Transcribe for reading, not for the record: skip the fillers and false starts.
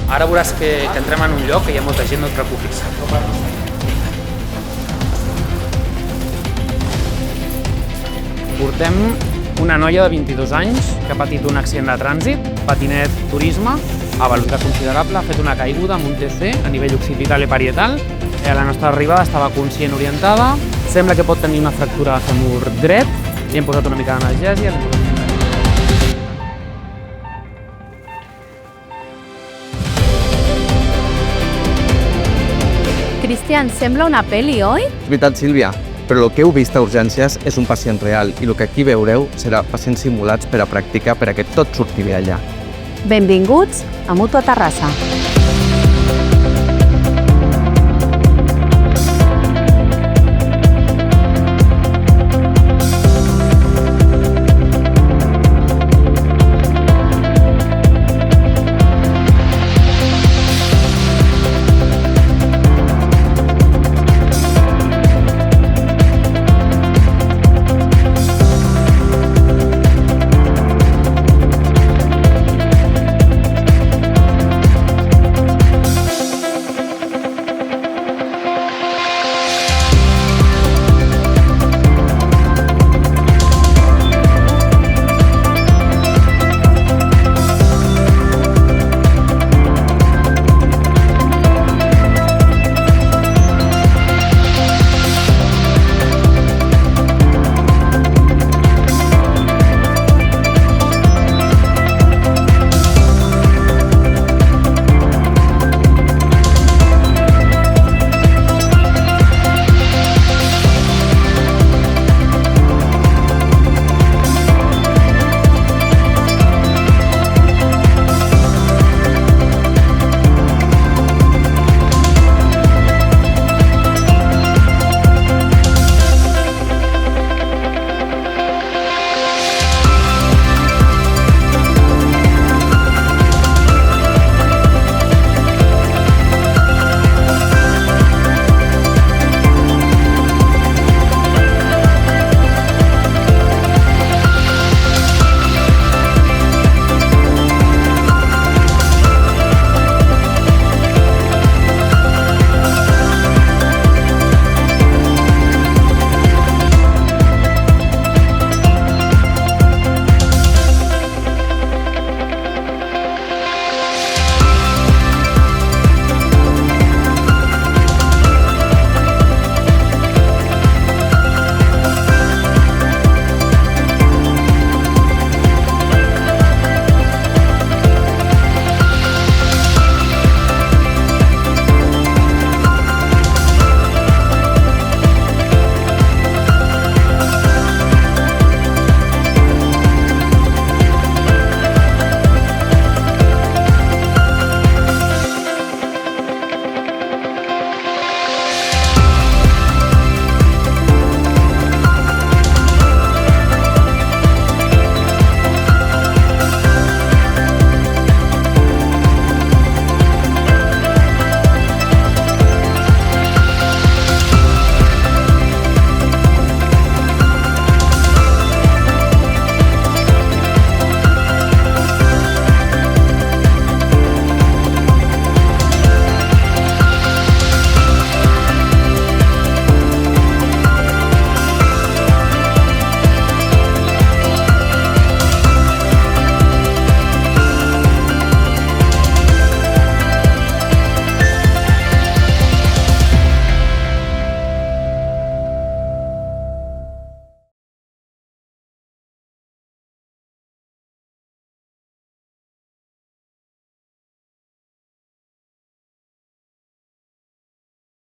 Ara veuràs que entrem en un lloc que hi ha molta gent, no et preocupis. Portem una noia de 22 anys que ha patit un accident de trànsit, patinet turisme, a velocitat considerable, ha fet una caiguda amb un TC a nivell occipital i parietal. A la nostra arribada estava conscient orientada, sembla que pot tenir una fractura de fèmur dret, li hem posat una mica d'analgèsia. Cristian, sembla una pel·li, oi? És veritat, Sílvia, però el que heu vist a urgències és un pacient real i el que aquí veureu serà pacients simulats per a practicar perquè tot surti bé allà. Benvinguts a MútuaTerrassa.